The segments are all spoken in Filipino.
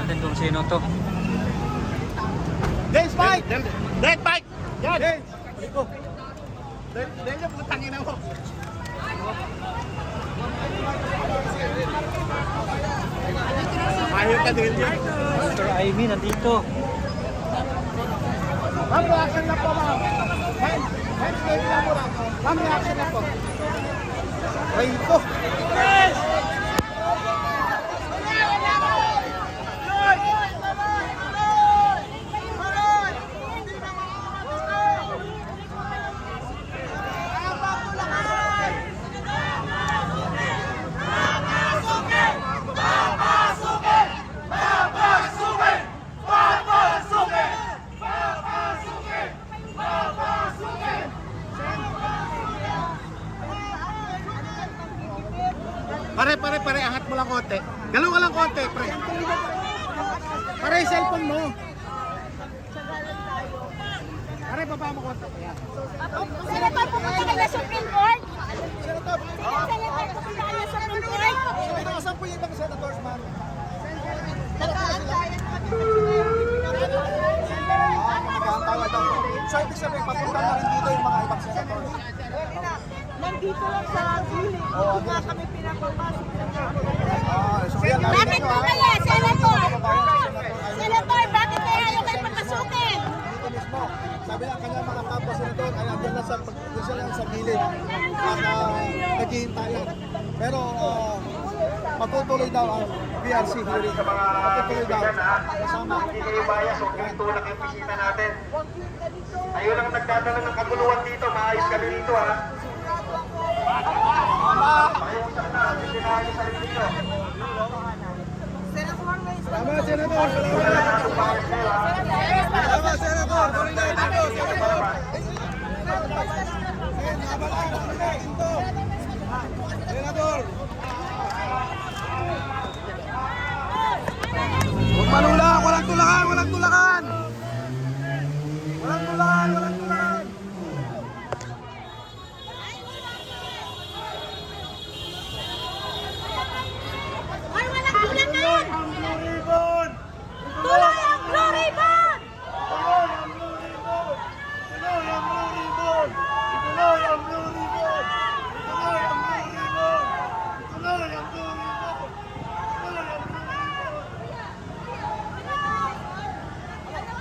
natin kung sino to. Dance fight! Dance fight! Yan! Dance! Dance yung putangin na mo. Ayaw ka din yan. Mr. Amy nandito. Ma'am, reaction na po, ma'am. Ma'am, stay lang mo lang. Ma'am, reaction na po. Rito. Yes! Pare, angat mo lang konti. Galaw ka lang konti, pre. Pare, cellphone mo. Pare, baba mo konti. Senator, pupunta kayo sa Supreme Court? Senator, Senator, pupunta kayo sa Supreme Court? Senator, saan po yung ibang senators, ma'am? Nagkakatawa daw. So, ibig sabihin, papunta na rin dito yung mga ibang senators. Nandito lang sa gilid. Hindi nga kami pinapapasok ng So, yan, Bakit po kaya, Senator? Senator, bakit kaya ayaw kayo papasukin? dito mismo. Sabi ng kanya mga kapwa senador, ay andyan lang sa gilid. At naghihintayan. Pero patutuloy daw ang PRC hearing. Patutuloy daw. Kasama. Hindi kayo bias, huwag kayo tulak yung bisita natin. Ayun ang nagdadala ng kaguluhan dito, maayos kami dito ha. Pakiusap na, hindi na ayos sa sarili nyo. Tama, senador. Tama, senador. Tuloy na dito, senador. Senador. Huwag manulang, walang tulakan, walang tulakan. Walang tulakan, walang tulakan. Ay, walang tulakan! Blue ribbon! Tuloy ang Blue Ribbon! Tuloy ang Blue Ribbon! Tuloy ang Blue Ribbon! Tuloy ang Blue Ribbon! Tuloy ang Blue Ribbon! Tuloy ang Blue Ribbon! Tuloy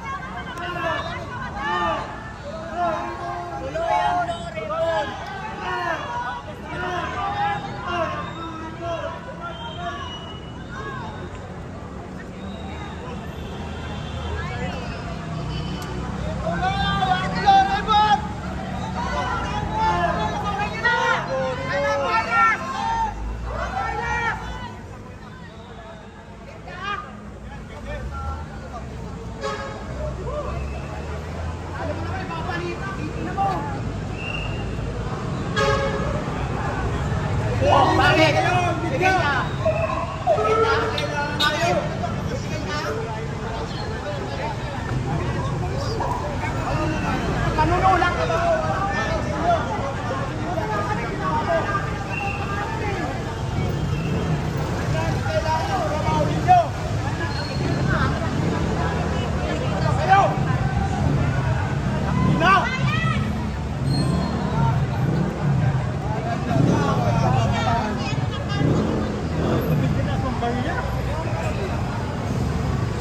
ang Blue Ribbon! Tuloy ang Blue Ribbon!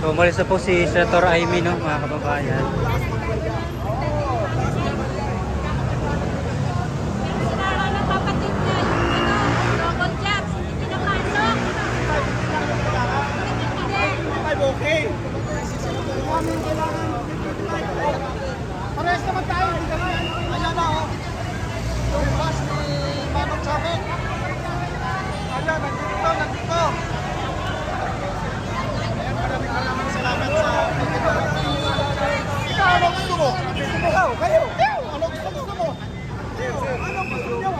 So umalis na po si Senator Amy, no, mga kababayan. Nagpapatid na yung local jobs, hindi pinapasok. Okay. Parehas naman tayo. Ayan na oh. Yung bus ni Manong Chavez. Ayan, nandito. Ayan, maraming salamat sa ikaw, ano gusto mo? Kayo. Ano gusto mo? Ano gusto nyo?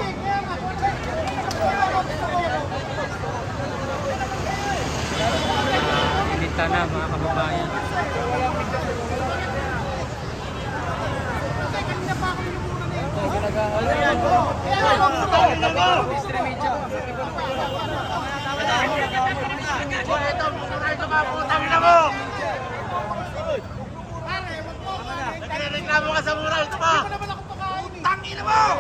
Inita na, mga kababayan. Ito, mga putang ina mo! Reklamo ka sa moral pa! Tangina mo!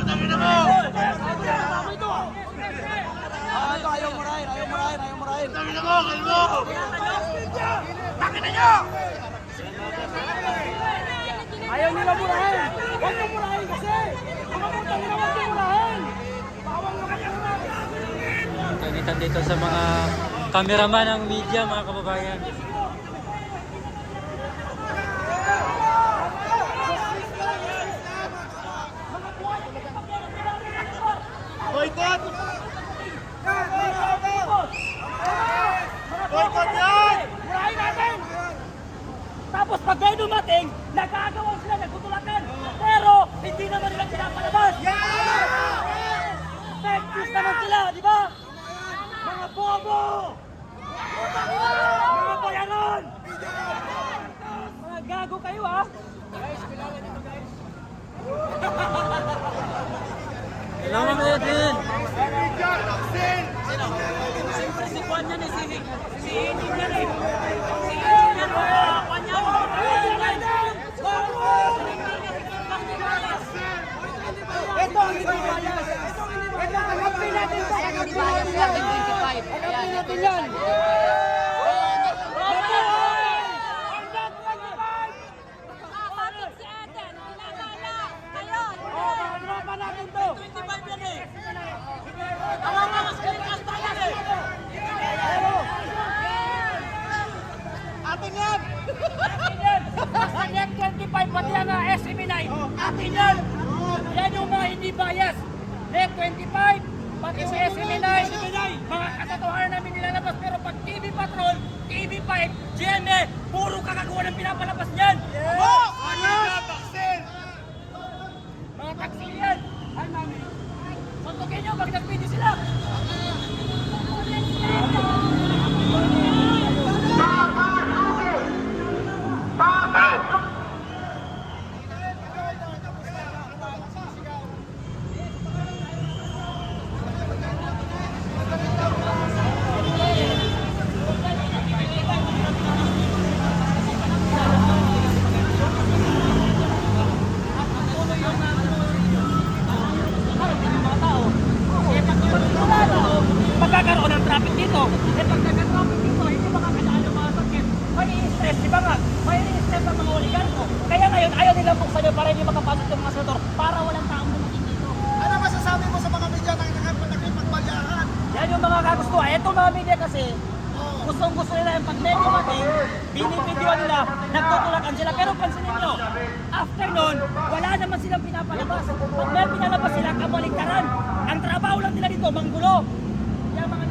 Tangina mo! Ayaw murahin. Tangina mo! Kalmo! Tangina nyo! Ayaw nila murahin. Huwag nyo murahin kasi. Mga putang ina, huwag nyo murahin. Bawang naman yung murahin. Kainitan dito sa mga cameraman ng media, mga kababayan. Boycott! Boycott yan! Murahin natin. Tapos pag kayo dumating, nagkagawan sila, nagtutulakan. Pero hindi naman nila pinapalabas. Tactics naman sila, di ba? Mga bobo! Mga bayaran! Mga gago kayo, ha? Kailangan mo din. Siyempre si Juan yan eh, si Ining yan eh. Si Ining yan, Juan yan. Ito ang hindi bias. Ito ang hanapin natin ito. Hanapin natin yan. Bakit si Eden? Pinagala. Kayo. Hanapin natin ito. 25 yan eh. Atin yan! Atin yan! Sa Net 25 pati ang SME9, atin yan! Yan yung mga hindi bias. Net 25, pati yung SME9, mga katotohanan namin nilalabas. Pero pag TV Patrol, TV5, GMA, puro kagaguhan ang pinapalabas niyan! Mga taksil yan! Ay, mami! Suntukin nyo, pag nag-video sila! Magkakaroon ng traffic dito. Eh pag nagka-traffic dito, hindi makakadaan yung mga sakit. May i-stress, di ba nga? May i-stress ang mga oligarko. Kaya ngayon, ayaw nilang buksan yun para hindi makapasok yung mga senador para walang taong dumating dito. Ano masasabi mo sa mga media na nakipagbalyahan? Yan yung mga kagustuhan. Itong mga media kasi, gustong-gusto nila yung pag may dumating, binibidyoan nila, nagtutulakan sila. Pero pansinin nyo, after nun, wala naman silang pinapalabas. Pag may pinalabas sila, kabaligtaran. Ang trabaho lang nila dito, manggulo. Yan mga